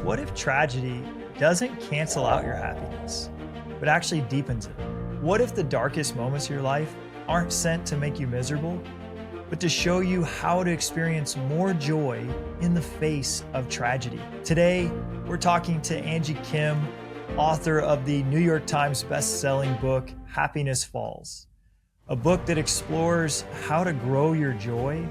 What if tragedy doesn't cancel out your happiness, but actually deepens it? What if the darkest moments of your life aren't sent to make you miserable, but to show you how to experience more joy in the face of tragedy? Today, we're talking to Angie Kim, author of the New York Times bestselling book, Happiness Falls, a book that explores how to grow your joy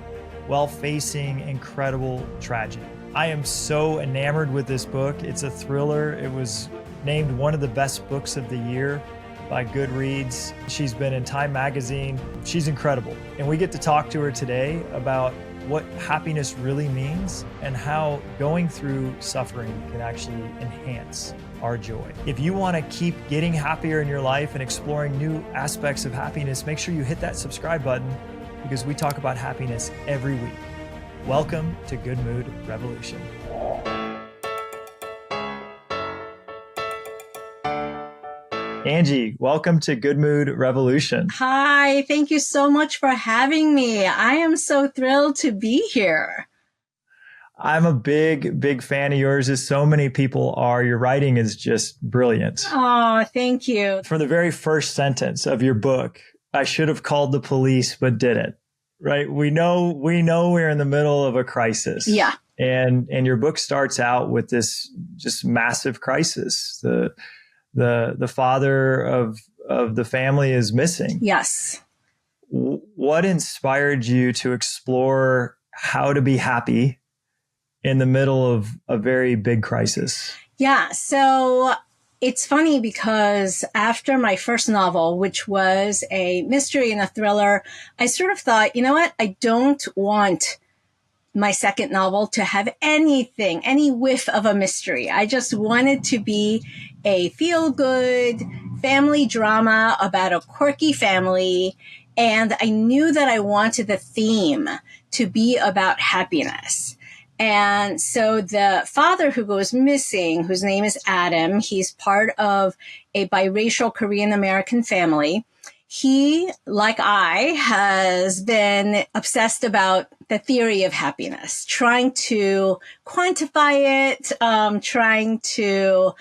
while facing incredible tragedy. I am so enamored with this book. It's a thriller. It was named one of the best books of the year by Goodreads. She's been in Time Magazine. She's incredible. And we get to talk to her today about what happiness really means and how going through suffering can actually enhance our joy. If you want to keep getting happier in your life and exploring new aspects of happiness, make sure you hit that subscribe button because we talk about happiness every week. Welcome to Good Mood Revolution. Angie, welcome to Good Mood Revolution. Hi, thank you so much for having me. I am so thrilled to be here. I'm a big fan of yours, as so many people are. Your writing is just brilliant. Oh, thank you. From the very first sentence of your book, I should have called the police, but didn't. Right? We know we're in the middle of a crisis. Yeah. And your book starts out with this just massive crisis. The father of the family is missing. Yes. What inspired you to explore how to be happy in the middle of a very big crisis? Yeah. So it's funny because after my first novel, which was a mystery and a thriller, I sort of thought, you know what? I don't want my second novel to have any whiff of a mystery. I just wanted to be a feel-good family drama about a quirky family. And I knew that I wanted the theme to be about happiness. And so the father who goes missing, whose name is Adam, he's part of a biracial Korean-American family. He, like I, has been obsessed about the theory of happiness, trying to quantify it, trying to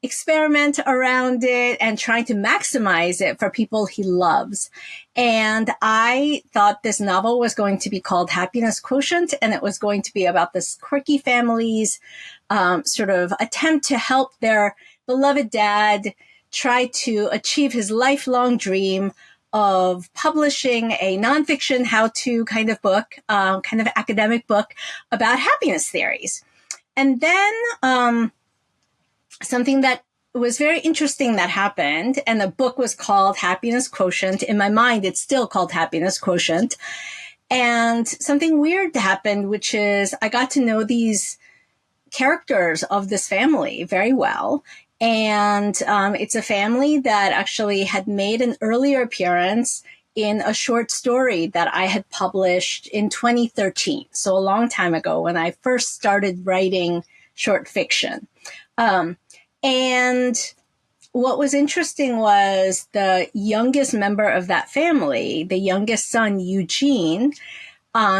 experiment around it, and trying to maximize it for people he loves. And I thought this novel was going to be called Happiness Quotient, and it was going to be about this quirky family's sort of attempt to help their beloved dad try to achieve his lifelong dream of publishing a nonfiction how-to kind of book, kind of academic book about happiness theories. And then something that was very interesting that happened, and the book was called Happiness Quotient. In my mind, it's still called Happiness Quotient. And something weird happened, which is I got to know these characters of this family very well. And it's a family that actually had made an earlier appearance in a short story that I had published in 2013. So a long time ago when I first started writing short fiction. And what was interesting was the youngest member of that family, the youngest son, Eugene,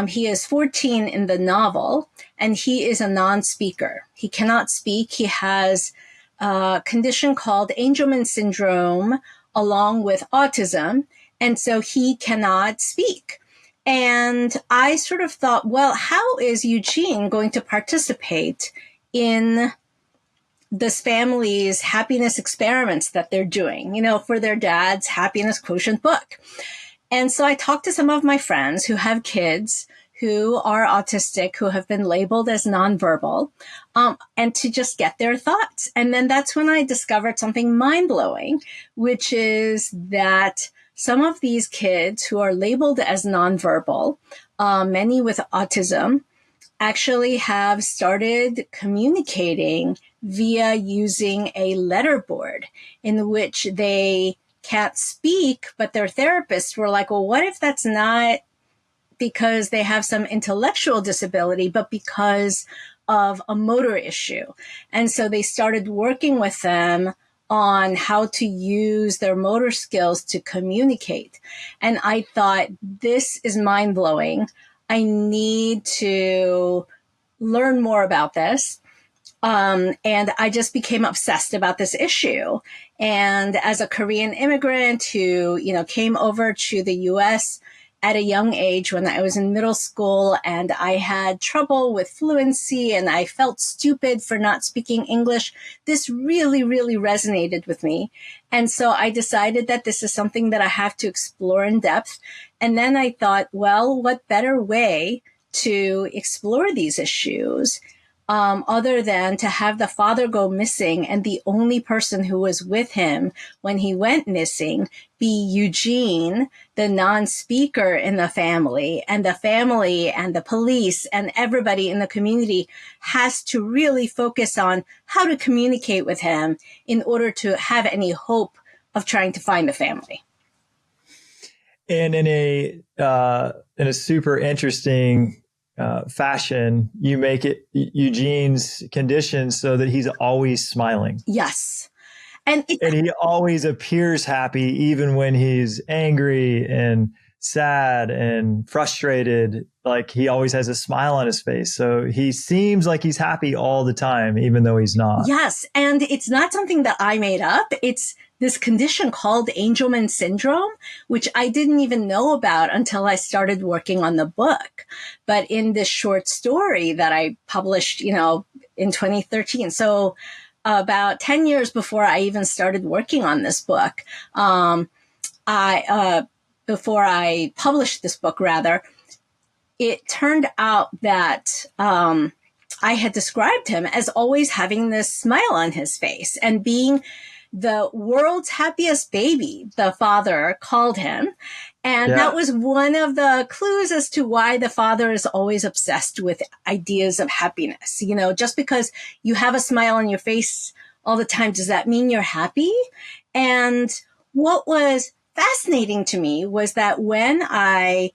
he is 14 in the novel, and he is a non-speaker. He cannot speak. He has a condition called Angelman syndrome along with autism, and so he cannot speak. And I sort of thought, well, how is Eugene going to participate in this family's happiness experiments that they're doing, for their dad's Happiness Quotient book? And so I talked to some of my friends who have kids who are autistic, who have been labeled as nonverbal, and to just get their thoughts. And then that's when I discovered something mind-blowing, which is that some of these kids who are labeled as nonverbal, many with autism, actually have started communicating via using a letterboard in which they can't speak, but their therapists were like, well, what if that's not because they have some intellectual disability, but because of a motor issue? And so they started working with them on how to use their motor skills to communicate. And I thought, this is mind-blowing. I need to learn more about this. And I just became obsessed about this issue. And as a Korean immigrant who, came over to the US at a young age when I was in middle school, and I had trouble with fluency and I felt stupid for not speaking English, this really, really resonated with me. And so I decided that this is something that I have to explore in depth. And then I thought, well, what better way to explore these issues other than to have the father go missing and the only person who was with him when he went missing be Eugene, the non-speaker in the family and the police and everybody in the community has to really focus on how to communicate with him in order to have any hope of trying to find the family. And in a super interesting fashion, you make it Eugene's condition so that he's always smiling. Yes. And he always appears happy, even when he's angry and sad and frustrated. Like, he always has a smile on his face. So he seems like he's happy all the time, even though he's not. Yes. And it's not something that I made up. It's this condition called Angelman syndrome, which I didn't even know about until I started working on the book. But in this short story that I published, in 2013, so about 10 years before I even started working on this book, before I published this book, rather, it turned out that I had described him as always having this smile on his face and being the world's happiest baby, the father called him. And that was one of the clues as to why the father is always obsessed with ideas of happiness. Just because you have a smile on your face all the time, does that mean you're happy? And what was fascinating to me was that when I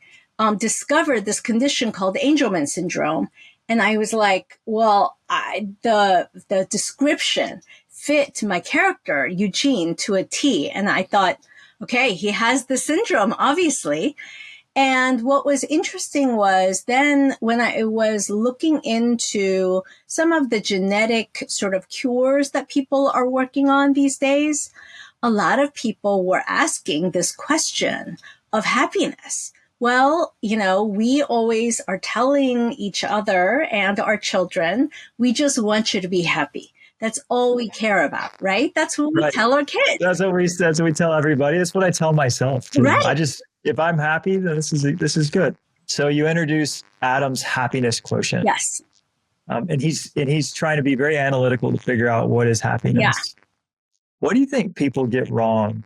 discovered this condition called Angelman syndrome, and I was like, well, the description fit my character, Eugene, to a T. And I thought, okay, he has the syndrome, obviously. And what was interesting was then when I was looking into some of the genetic sort of cures that people are working on these days, a lot of people were asking this question of happiness. Well, we always are telling each other and our children, we just want you to be happy. That's all we care about, right? That's what we tell our kids. That's what we tell everybody. That's what I tell myself too. Right. If I'm happy, then this is good. So you introduce Adam's happiness quotient. Yes. And he's trying to be very analytical to figure out what is happiness. Yeah. What do you think people get wrong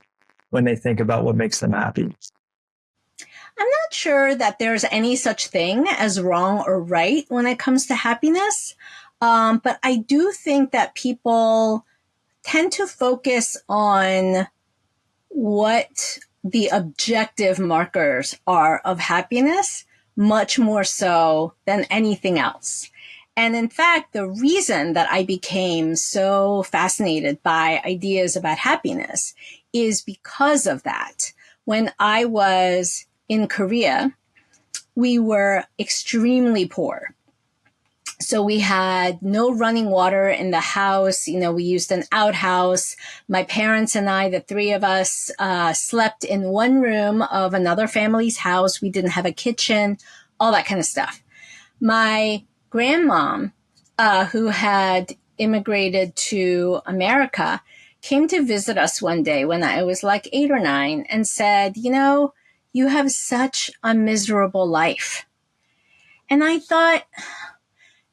when they think about what makes them happy? I'm not sure that there's any such thing as wrong or right when it comes to happiness. But I do think that people tend to focus on what the objective markers are of happiness much more so than anything else. And in fact, the reason that I became so fascinated by ideas about happiness is because of that. When I was in Korea, we were extremely poor. So we had no running water in the house. We used an outhouse. My parents and I, the three of us, slept in one room of another family's house. We didn't have a kitchen, all that kind of stuff. My grandmom, who had immigrated to America, came to visit us one day when I was like 8 or 9 and said, you have such a miserable life. And I thought,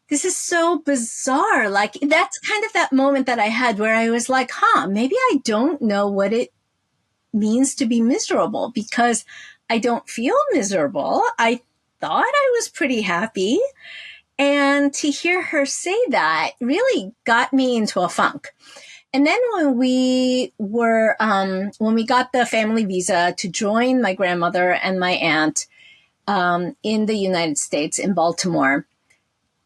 this is so bizarre. Like, that's kind of that moment that I had where I was like, maybe I don't know what it means to be miserable because I don't feel miserable. I thought I was pretty happy. And to hear her say that really got me into a funk. And then when we got the family visa to join my grandmother and my aunt in the United States, in Baltimore,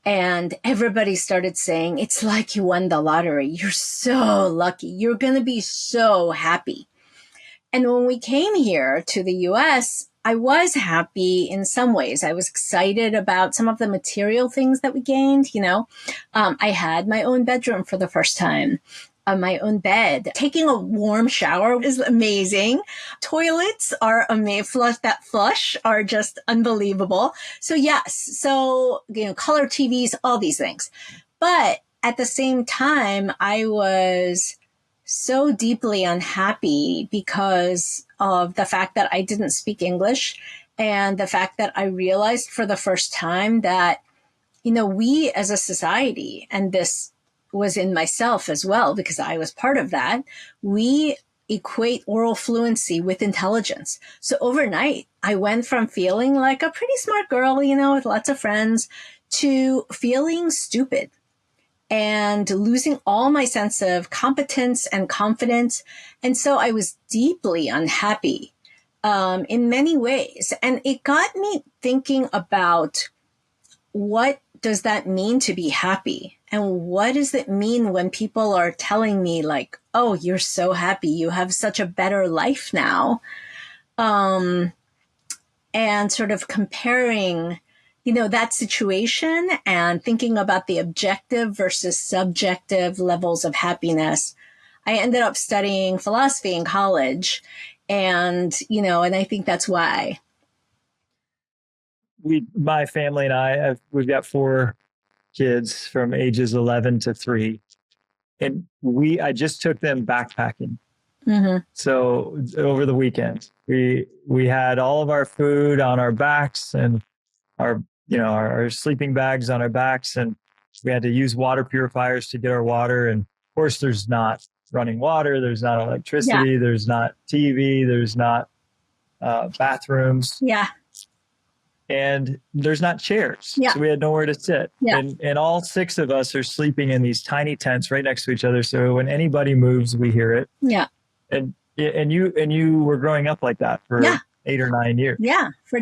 and everybody started saying, it's like you won the lottery. You're so lucky. You're going to be so happy. And when we came here to the US, I was happy in some ways. I was excited about some of the material things that we gained. I had my own bedroom for the first time. My own bed. Taking a warm shower is amazing. Toilets are amazing. Flush are just unbelievable. So yes. So, color TVs, all these things. But at the same time, I was so deeply unhappy because of the fact that I didn't speak English and the fact that I realized for the first time that, we as a society, and this was in myself as well, because I was part of that, we equate oral fluency with intelligence. So overnight, I went from feeling like a pretty smart girl, with lots of friends, to feeling stupid and losing all my sense of competence and confidence. And so I was deeply unhappy in many ways. And it got me thinking about, what does that mean to be happy? And what does it mean when people are telling me like, oh, you're so happy, you have such a better life now? And sort of comparing, that situation and thinking about the objective versus subjective levels of happiness. I ended up studying philosophy in college. And I think that's why. My family and we've got 4 kids from ages 11 to 3. And I just took them backpacking. Mm-hmm. So over the weekend, we had all of our food on our backs and our sleeping bags on our backs. And we had to use water purifiers to get our water. And of course, there's not running water. There's not electricity. Yeah. There's not TV. There's not bathrooms. Yeah. And there's not chairs. Yeah. So we had nowhere to sit. Yeah. And all 6 of us are sleeping in these tiny tents right next to each other. So when anybody moves, we hear it. Yeah. And you were growing up like that for 8 or 9 years. Yeah. For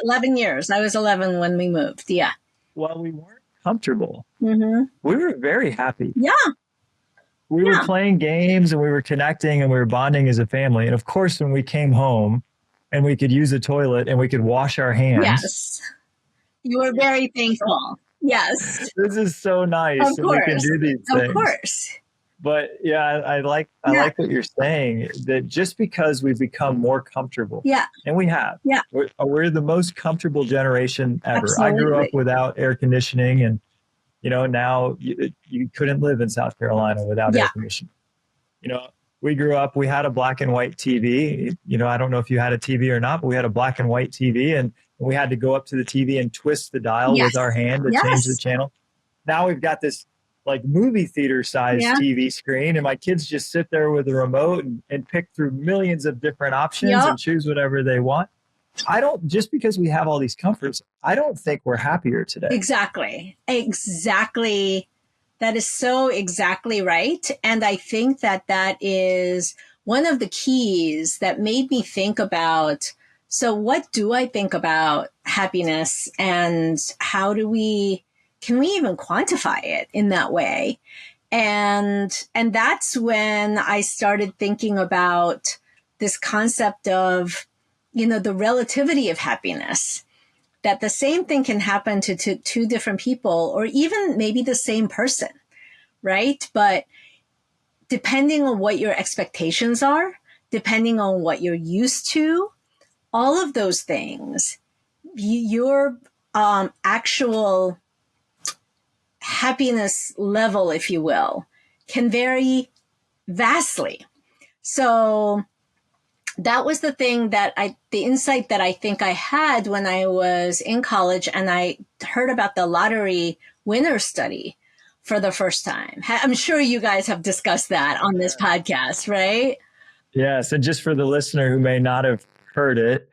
11 years. I was 11 when we moved. Yeah. Well, we weren't comfortable. Mm-hmm. We were very happy. Yeah. We were playing games and we were connecting and we were bonding as a family. And of course, when we came home, and we could use a toilet and we could wash our hands. Yes. You were very thankful. Yes. This is so nice. Of course. We can do these things. Of course. But yeah, I like what you're saying, that just because we've become more comfortable. Yeah. And we have. Yeah. We're the most comfortable generation ever. Absolutely. I grew up without air conditioning, and now you couldn't live in South Carolina without air conditioning. We grew up, we had a black and white TV. I don't know if you had a TV or not, but we had a black and white TV, and we had to go up to the TV and twist the dial with our hand to change the channel. Now we've got this like movie theater size TV screen, and my kids just sit there with a remote and pick through millions of different options and choose whatever they want. Just because we have all these comforts, I don't think we're happier today. Exactly. That is so exactly right. And I think that is one of the keys that made me think about, so what do I think about happiness, and can we even quantify it in that way? And that's when I started thinking about this concept of, the relativity of happiness. That the same thing can happen to 2 different people, or even maybe the same person, right? But depending on what your expectations are, depending on what you're used to, all of those things, your actual happiness level, if you will, can vary vastly. So that was the thing the insight that I think I had when I was in college and I heard about the lottery winner study for the first time. I'm sure you guys have discussed that on this podcast, right? Yes. And just for the listener who may not have heard it,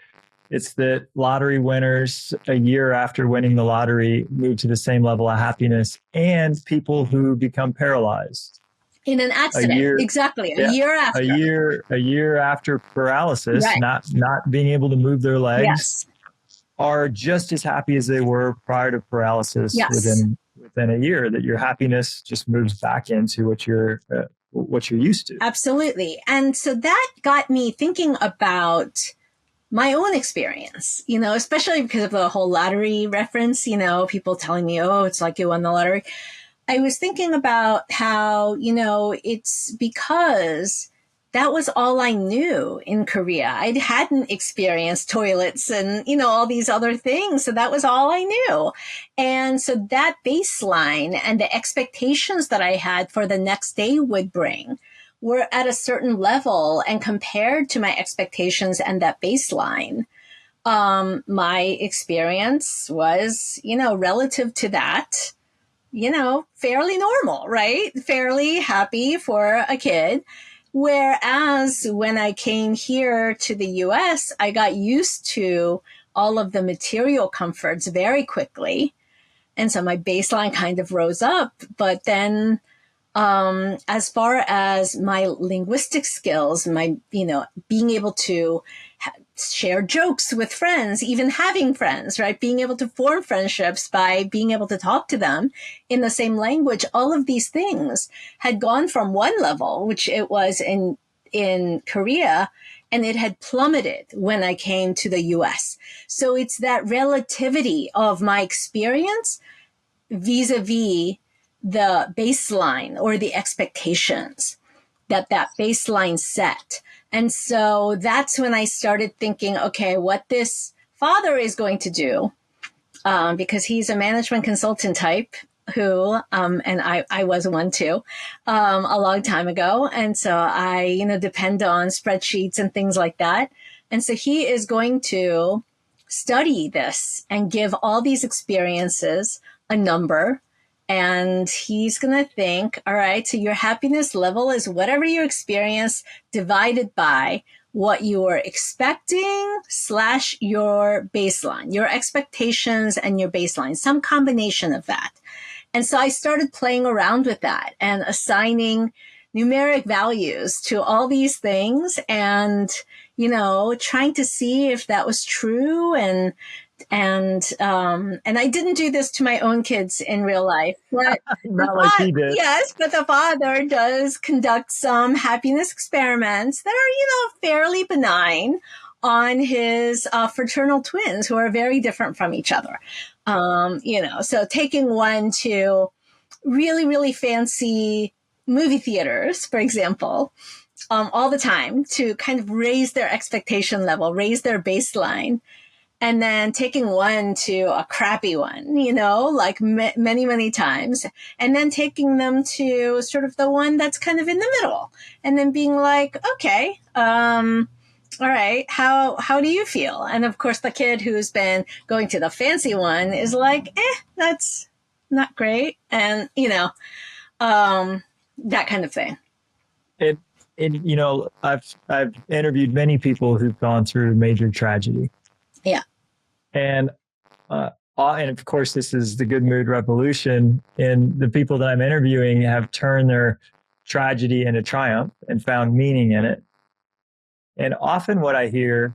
it's that lottery winners a year after winning the lottery move to the same level of happiness, and people who become paralyzed. In an accident, exactly. A year after. A year after paralysis, not being able to move their legs, are just as happy as they were prior to paralysis within a year. That your happiness just moves back into what you're used to. Absolutely. And so that got me thinking about my own experience, especially because of the whole lottery reference, people telling me, oh, it's like you won the lottery. I was thinking about how, it's because that was all I knew in Korea. I hadn't experienced toilets and, all these other things. So that was all I knew. And so that baseline and the expectations that I had for the next day would bring were at a certain level. And compared to my expectations and that baseline, my experience was, relative to that, fairly normal, right? Fairly happy for a kid. Whereas when I came here to the US, I got used to all of the material comforts very quickly. And so my baseline kind of rose up. But then as far as my linguistic skills, my, being able to share jokes with friends, even having friends, right? Being able to form friendships by being able to talk to them in the same language. All of these things had gone from one level, which it was in Korea, and it had plummeted when I came to the US. So it's that relativity of my experience vis-a-vis the baseline or the expectations that baseline set. And so that's when I started thinking, okay, what this father is going to do, because he's a management consultant type who, and I was one too, a long time ago. And so I, depend on spreadsheets and things like that. And so he is going to study this and give all these experiences a number. And he's going to think, all right, so your happiness level is whatever you experience divided by what you are expecting / your baseline, your expectations and your baseline, some combination of that. And so I started playing around with that and assigning numeric values to all these things and, trying to see if that was true. And I didn't do this to my own kids in real life, but Not like he did. yes, but the father does conduct some happiness experiments that are, fairly benign on his fraternal twins who are very different from each other. So taking one to really, really fancy movie theaters, for example, all the time to kind of raise their expectation level, raise their baseline. And then taking one to a crappy one, like many, many times. And then taking them to sort of the one that's kind of in the middle. And then being like, okay, all right, how do you feel? And of course, the kid who's been going to the fancy one is like, that's not great. And, that kind of thing. I've interviewed many people who've gone through major tragedy. Yeah. And of course, this is the good mood revolution. And the people that I'm interviewing have turned their tragedy into triumph and found meaning in it. And often what I hear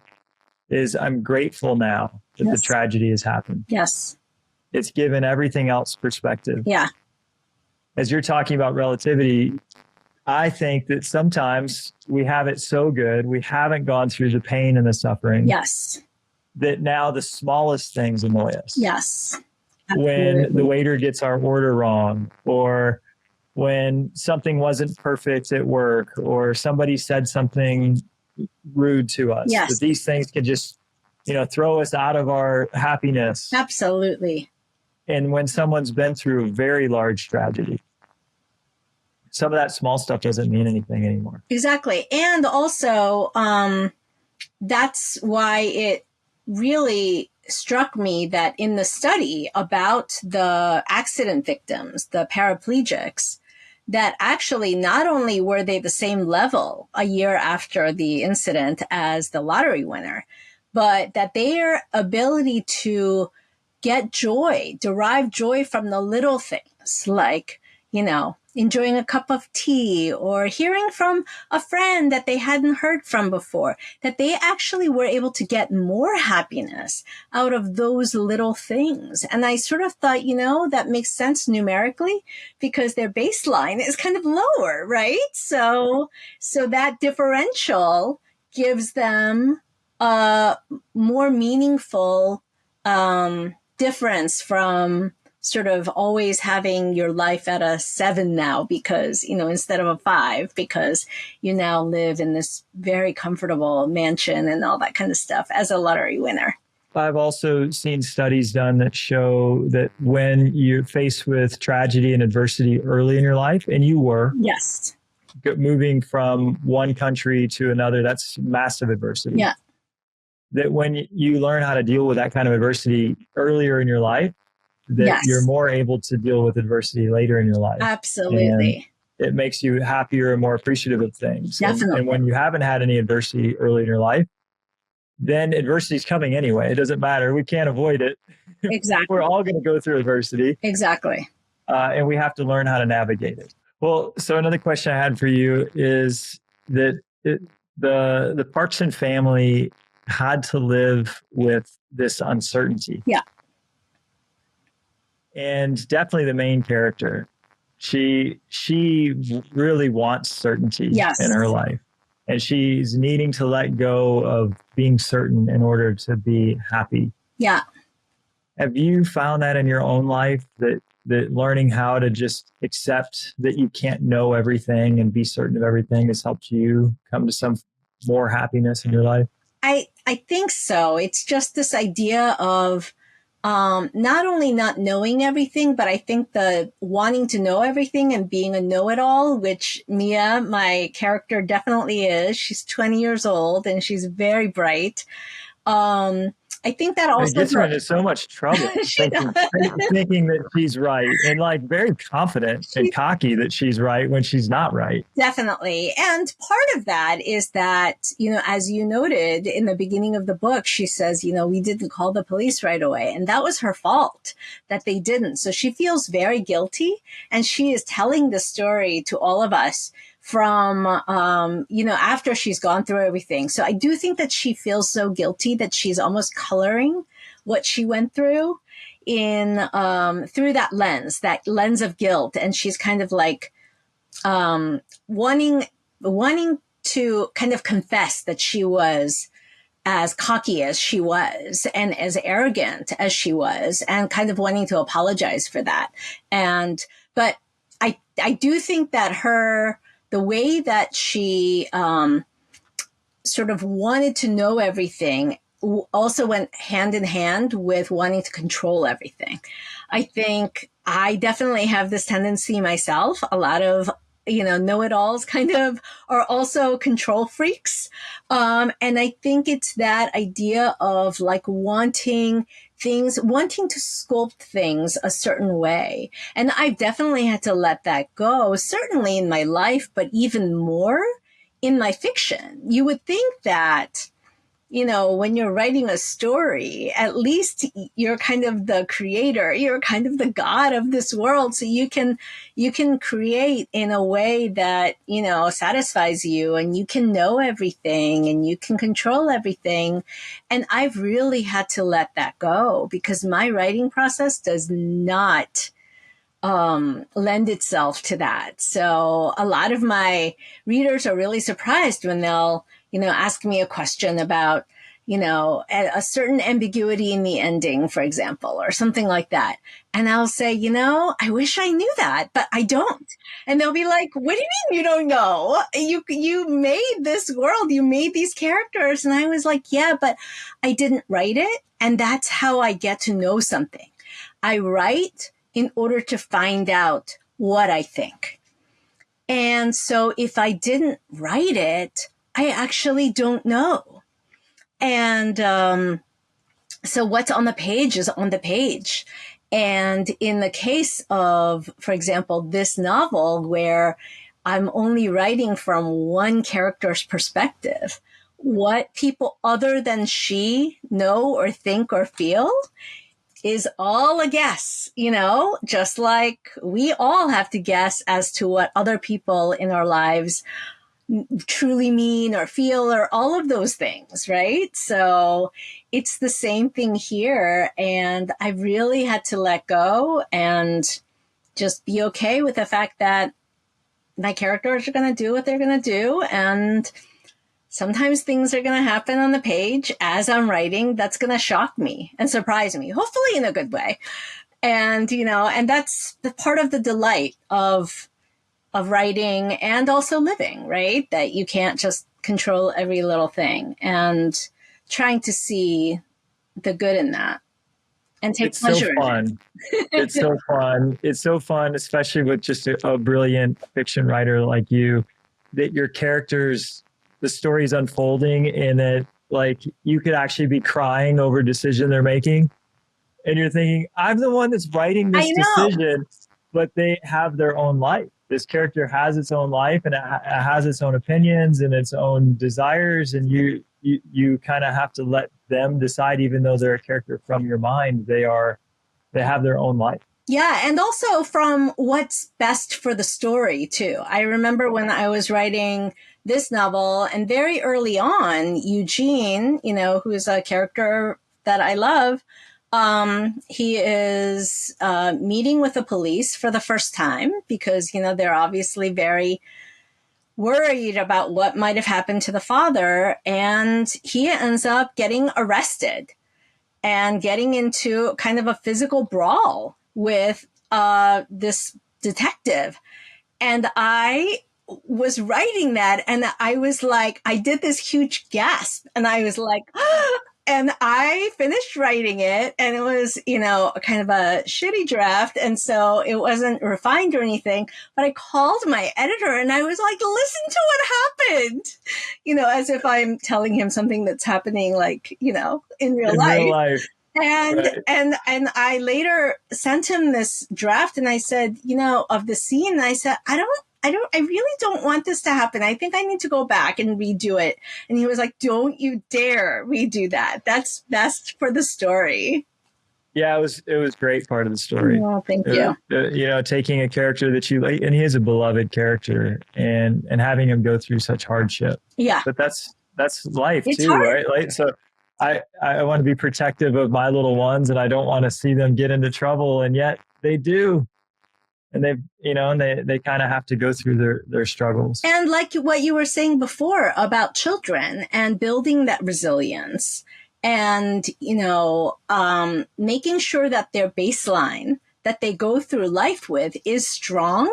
is, I'm grateful now that the tragedy has happened. Yes. It's given everything else perspective. Yeah. As you're talking about relativity, I think that sometimes we have it so good, we haven't gone through the pain and the suffering. Yes. That now the smallest things annoy us. Yes. Absolutely. When the waiter gets our order wrong, or when something wasn't perfect at work, or somebody said something rude to us. Yes. That these things can just, throw us out of our happiness. Absolutely. And when someone's been through a very large tragedy, some of that small stuff doesn't mean anything anymore. Exactly. And also, that's why it really struck me that in the study about the accident victims, the paraplegics, that actually not only were they the same level a year after the incident as the lottery winner, but that their ability to get joy, derive joy from the little things like, enjoying a cup of tea or hearing from a friend that they hadn't heard from before, that they actually were able to get more happiness out of those little things. And I sort of thought, that makes sense numerically because their baseline is kind of lower, right? So that differential gives them a more meaningful difference from sort of always having your life at a 7 now because, instead of a 5, because you now live in this very comfortable mansion and all that kind of stuff as a lottery winner. I've also seen studies done that show that when you're faced with tragedy and adversity early in your life, and you were Yes. moving from one country to another, that's massive adversity. Yeah. That when you learn how to deal with that kind of adversity earlier in your life, that Yes. you're more able to deal with adversity later in your life. Absolutely. And it makes you happier and more appreciative of things. Definitely. And when you haven't had any adversity early in your life, then adversity is coming anyway. It doesn't matter. We can't avoid it. Exactly. We're all going to go through adversity. Exactly. And we have to learn how to navigate it. Well, so another question I had for you is that the Parkson family had to live with this uncertainty. Yeah. And definitely the main character, she really wants certainty in her life. And she's needing to let go of being certain in order to be happy. Yeah. Have you found that in your own life, that learning how to just accept that you can't know everything and be certain of everything has helped you come to some more happiness in your life? I think so. It's just this idea of not only not knowing everything, but I think the wanting to know everything and being a know-it-all, which Mia, my character, definitely is. She's 20 years old and she's very bright. I think that also it gets her into so much trouble thinking that she's right, and like very confident and cocky that she's right when she's not right. Definitely. And part of that is that, as you noted in the beginning of the book, she says, we didn't call the police right away. And that was her fault that they didn't. So she feels very guilty. And she is telling the story to all of us from, after she's gone through everything. So I do think that she feels so guilty that she's almost coloring what she went through in through that lens of guilt. And she's kind of like wanting to kind of confess that she was as cocky as she was and as arrogant as she was, and kind of wanting to apologize for that. But I do think that the way that she sort of wanted to know everything also went hand in hand with wanting to control everything. I think I definitely have this tendency myself. A lot of, know-it-alls kind of are also control freaks. And I think it's that idea of like wanting to sculpt things a certain way. And I've definitely had to let that go, certainly in my life, but even more in my fiction. You would think that, when you're writing a story, at least you're kind of the creator, you're kind of the god of this world. So you can create in a way that, satisfies you, and you can know everything and you can control everything. And I've really had to let that go because my writing process does not lend itself to that. So a lot of my readers are really surprised when they'll, ask me a question about, a certain ambiguity in the ending, for example, or something like that. And I'll say, I wish I knew that, but I don't. And they'll be like, what do you mean you don't know? You made this world, you made these characters. And I was like, yeah, but I didn't write it. And that's how I get to know something. I write in order to find out what I think. And so if I didn't write it, I actually don't know. And so what's on the page is on the page. And in the case of, for example, this novel where I'm only writing from one character's perspective, what people other than she know or think or feel is all a guess, just like we all have to guess as to what other people in our lives truly mean or feel or all of those things, right? So it's the same thing here. And I really had to let go and just be okay with the fact that my characters are going to do what they're going to do. And sometimes things are going to happen on the page as I'm writing that's going to shock me and surprise me, hopefully in a good way. And, and that's the part of the delight of writing and also living, right? That you can't just control every little thing, and trying to see the good in that and take It's so pleasure in fun. It's so fun. It's so fun, especially with just a brilliant fiction writer like you, that your characters, the story's unfolding and that like you could actually be crying over a decision they're making. And you're thinking, I'm the one that's writing I this know. decision, but they have their own life. This character has its own life and it has its own opinions and its own desires. And you kind of have to let them decide, even though they're a character from your mind, they have their own life. Yeah, and also from what's best for the story, too. I remember when I was writing this novel, and very early on, Eugene, who is a character that I love, he is meeting with the police for the first time because, they're obviously very worried about what might have happened to the father. And he ends up getting arrested and getting into kind of a physical brawl with this detective. And I was writing that, and I was like, I did this huge gasp, and I was like, and I finished writing it, and it was, kind of a shitty draft. And so it wasn't refined or anything, but I called my editor and I was like, listen to what happened, as if I'm telling him something that's happening, like, in real In life. real life. And, Right. and I later sent him this draft, and I said, of the scene, and I said, I really don't want this to happen. I think I need to go back and redo it. And he was like, don't you dare redo that. That's best for the story. Yeah, it was a great part of the story. Oh, thank you. Taking a character that you like, and he is a beloved character, and having him go through such hardship. Yeah. But that's life It's too, hard. right? Like, so I want to be protective of my little ones, and I don't want to see them get into trouble, and yet they do. And they kind of have to go through their struggles. And like what you were saying before about children and building that resilience and, making sure that their baseline that they go through life with is strong.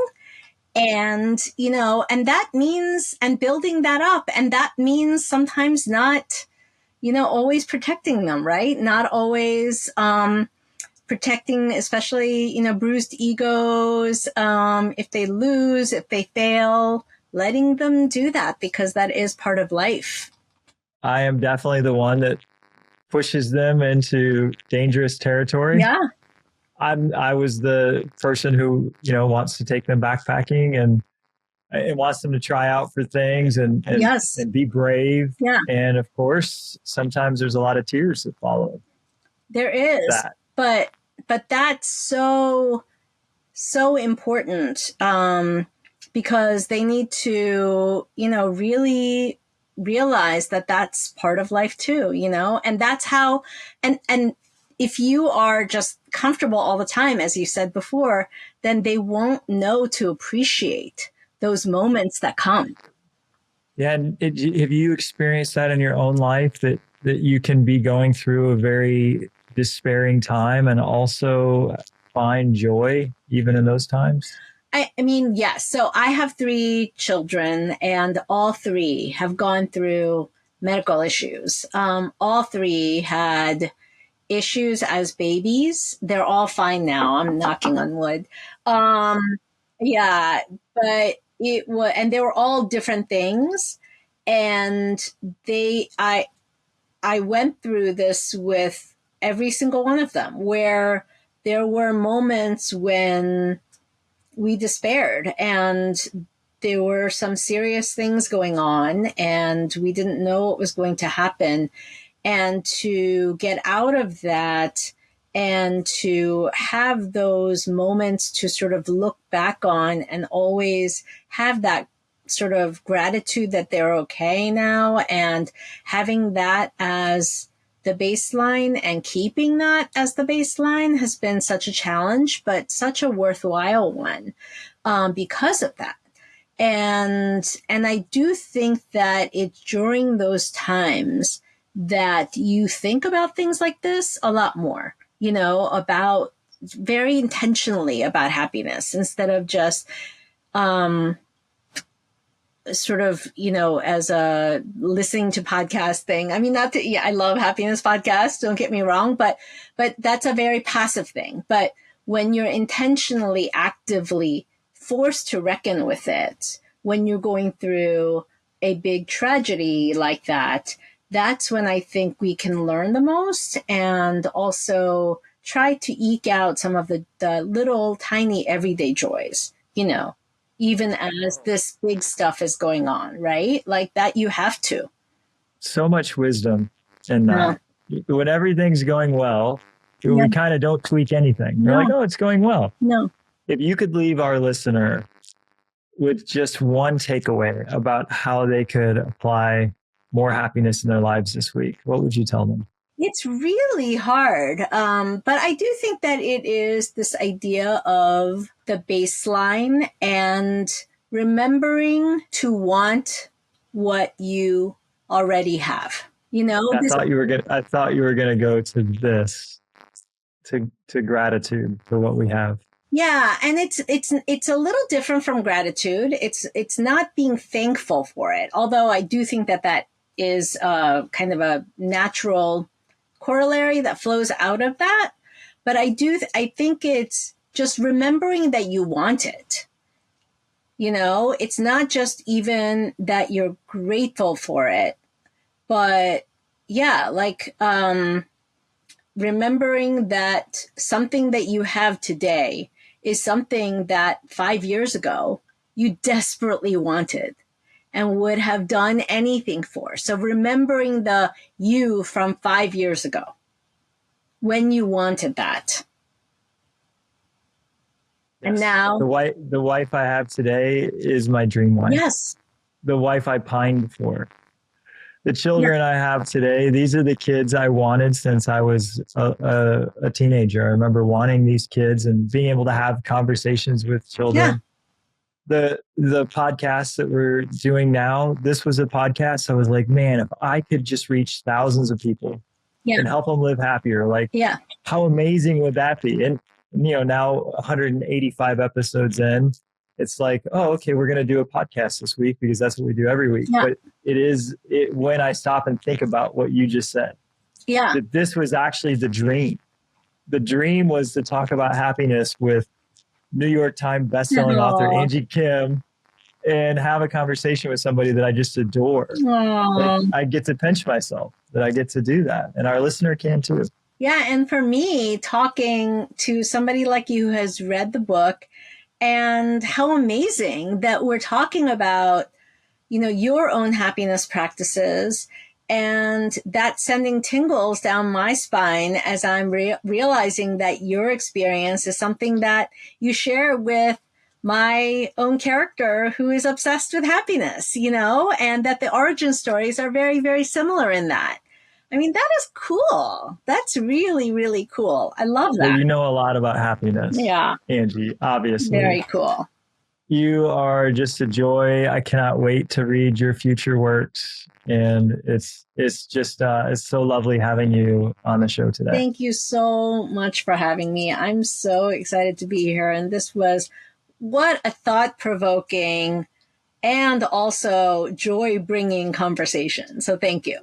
And, and that means, and building that up. And that means sometimes not, always protecting them, right? Not always, protecting, especially, bruised egos. If they lose, if they fail, letting them do that, because that is part of life. I am definitely the one that pushes them into dangerous territory. Yeah. I was the person who, wants to take them backpacking and wants them to try out for things and Yes. and be brave. Yeah. And of course, sometimes there's a lot of tears that follow. There is. That. But that's so important, because they need to, really realize that that's part of life too, and that's how, and if you are just comfortable all the time, as you said before, then they won't know to appreciate those moments that come. Yeah. And have you experienced that in your own life, that you can be going through a very despairing time and also find joy even in those times? I mean, yes. So I have 3 children, and all 3 have gone through medical issues. All 3 had issues as babies. They're all fine now. I'm knocking on wood. Yeah, but it was, and they were all different things. And I went through this with every single one of them, where there were moments when we despaired and there were some serious things going on and we didn't know what was going to happen. And to get out of that and to have those moments to sort of look back on and always have that sort of gratitude that they're okay now, and having that as the baseline and keeping that as the baseline has been such a challenge, but such a worthwhile one, because of that. And I do think that it's during those times that you think about things like this a lot more, about very intentionally about happiness instead of just sort of, as a listening to podcast thing. I mean, not that, yeah, I love happiness podcasts, don't get me wrong, but that's a very passive thing. But when you're intentionally, actively forced to reckon with it, when you're going through a big tragedy like that, that's when I think we can learn the most, and also try to eke out some of the little tiny everyday joys, even as this big stuff is going on, right? Like that, you have to. So much wisdom in Yeah. that. When everything's going well, Yeah. we kind of don't tweak anything. We're like, No, oh, it's going well. no. If you could leave our listener with just one takeaway about how they could apply more happiness in their lives this week, what would you tell them? It's really hard. But I do think that it is this idea of the baseline and remembering to want what you already have. I thought you were gonna go to this, to gratitude for what we have. Yeah, and it's a little different from gratitude. It's not being thankful for it, although I do think that is kind of a natural corollary that flows out of that. But I think it's just remembering that you want it. It's not just even that you're grateful for it, but yeah, like remembering that something that you have today is something that 5 years ago you desperately wanted and would have done anything for. So remembering the you from 5 years ago when you wanted that. Yes. And now, the wife I have today is my dream wife. yes. The wife I pined for. The Yeah. children I have today, these are the kids I wanted since I was a teenager. I remember wanting these kids and being able to have conversations with children. Yeah. The podcast that we're doing now, this was a podcast. I was like, man, if I could just reach thousands of people and help them live happier, like, how amazing would that be? And now 185 episodes in, it's like, oh, okay, we're going to do a podcast this week because that's what we do every week. But when I stop and think about what you just said, that this was actually the dream. The dream was to talk about happiness with New York Times bestselling author Angie Kim and have a conversation with somebody that I just adore. Like, I get to pinch myself that I get to do that, and our listener can too. Yeah, and for me, talking to somebody like you who has read the book, and how amazing that we're talking about, your own happiness practices, and that sending tingles down my spine as I'm realizing that your experience is something that you share with my own character who is obsessed with happiness, and that the origin stories are very, very similar in that. I mean, that is cool. That's really, really cool. I love that. Well, you know a lot about happiness. Yeah. Angie, obviously. Very cool. You are just a joy. I cannot wait to read your future works. And it's just, it's so lovely having you on the show today. Thank you so much for having me. I'm so excited to be here. And this was what a thought-provoking and also joy-bringing conversation. So thank you.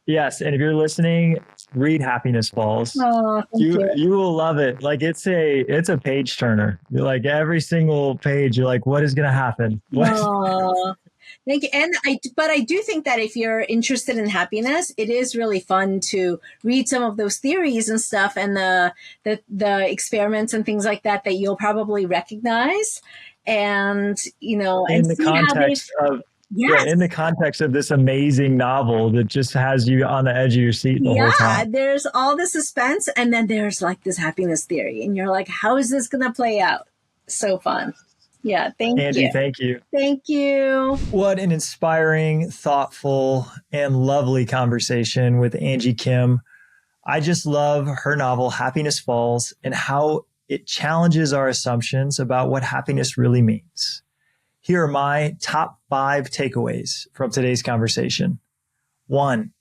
Yes, and if you're listening, read Happiness Falls. Oh, thank you. You will love it. Like it's a page turner. You're like every single page, you're like, what is going to happen? Oh, thank you. And I do think that if you're interested in happiness, it is really fun to read some of those theories and stuff, and the experiments and things like that you'll probably recognize, and in the context of. Yes. Yeah, in the context of this amazing novel that just has you on the edge of your seat the whole time. Yeah, there's all the suspense, and then there's like this happiness theory, and you're like, how is this going to play out? So fun. Yeah, thank you. Angie, thank you. Thank you. What an inspiring, thoughtful, and lovely conversation with Angie Kim. I just love her novel, Happiness Falls, and how it challenges our assumptions about what happiness really means. Here are my top 5 takeaways from today's conversation. 1,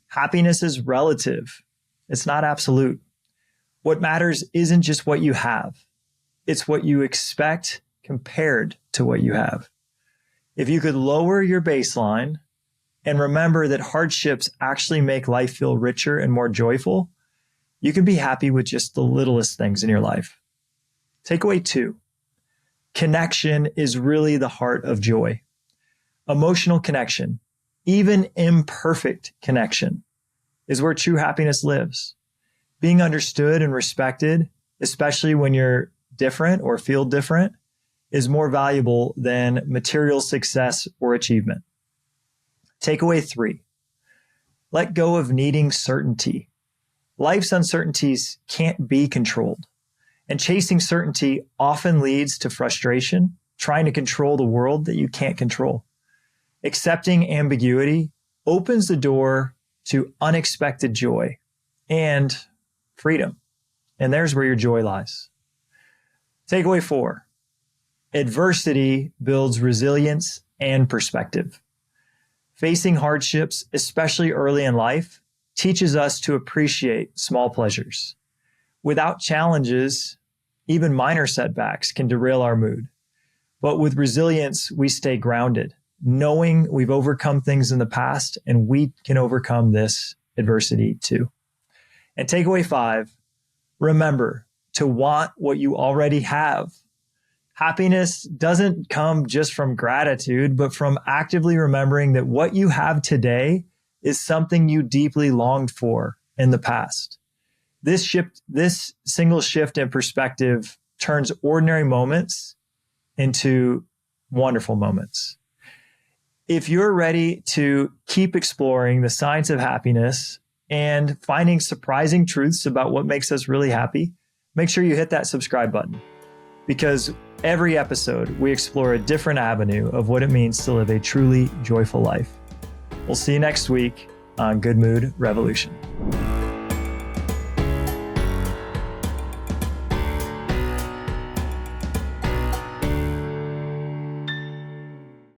happiness is relative. It's not absolute. What matters isn't just what you have. It's what you expect compared to what you have. If you could lower your baseline and remember that hardships actually make life feel richer and more joyful, you can be happy with just the littlest things in your life. Takeaway 2, connection is really the heart of joy. Emotional connection, even imperfect connection, is where true happiness lives. Being understood and respected, especially when you're different or feel different, is more valuable than material success or achievement. Takeaway 3, let go of needing certainty. Life's uncertainties can't be controlled, and chasing certainty often leads to frustration, trying to control the world that you can't control. Accepting ambiguity opens the door to unexpected joy and freedom, and there's where your joy lies. Takeaway 4, adversity builds resilience and perspective. Facing hardships, especially early in life, teaches us to appreciate small pleasures. Without challenges, even minor setbacks can derail our mood. But with resilience, we stay grounded, knowing we've overcome things in the past and we can overcome this adversity too. And takeaway 5, remember to want what you already have. Happiness doesn't come just from gratitude, but from actively remembering that what you have today is something you deeply longed for in the past. This single shift in perspective turns ordinary moments into wonderful moments. If you're ready to keep exploring the science of happiness and finding surprising truths about what makes us really happy, make sure you hit that subscribe button, because every episode we explore a different avenue of what it means to live a truly joyful life. We'll see you next week on Good Mood Revolution.